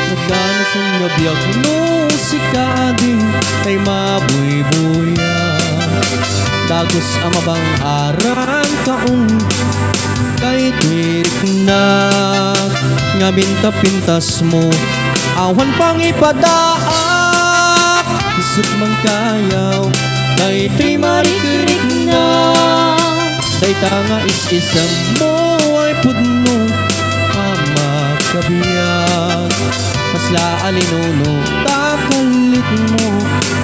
Nagana sa ngabiyag no si kading ay mabuy-buya. Dagos ang mabangharan kaong kay tuwirik na nga pintas mo awan pang ipadaak. Isip mang kayaw kay tuy marikurik na day tanga is-isang mo ay pudno kabiyag. Masla alinuno takalit mo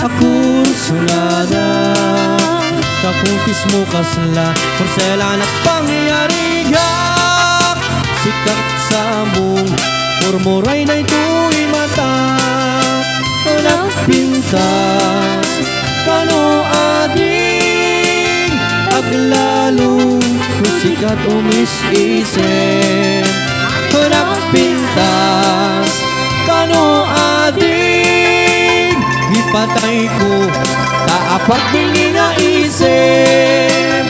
ako sunada. Kakupis mo kasla porselan at pangyarigak. Sikat sa mong murmuray na ito'y mata. Nagpintas kano ading aglalong sikat umis-isip. Nagpintas kano ading ipatay ko taapat bili na isip.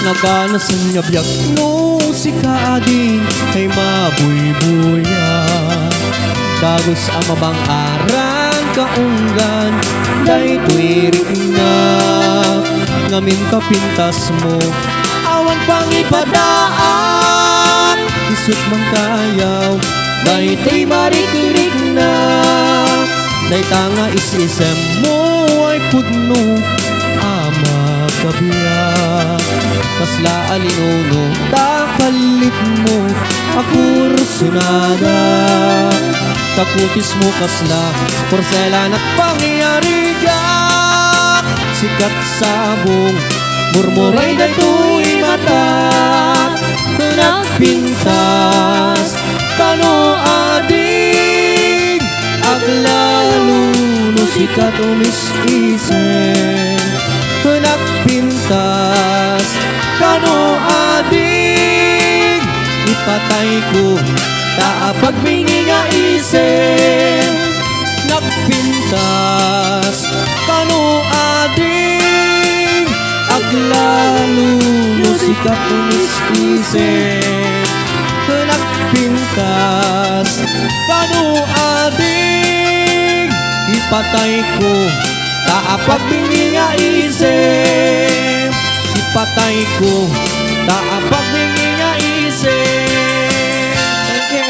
Nagana sa ngabiyag no si kading ay mabuy-buya. Dagos ang mabangharan kaunggan day tuwirik na ngamin kapintas mo awan pang ipadaak. Isut mang kayaw day tuy marikurik na day tanga is-isem mo ay pudno ama kabiyag. Masla alinuno takalit mo akur sunada. Takutis mo kasla porselan at pangyarigak. Sikat sabong murmuray na ito'y mata. Nagpintas kano ading aglaluno sikat umis-isip. Nagpintas kano ading ipatay ko taapagbingi nga isip. Nagpintas kano ading aglaluno sikat umis-isip. Nagpintas kano ading ipatay ko taapagbingi nga isip. Ipatay ko taapagbingi nga isip. Thank you.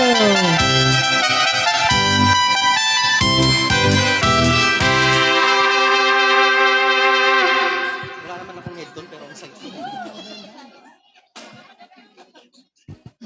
Wala naman akong headphone pero ang sakit.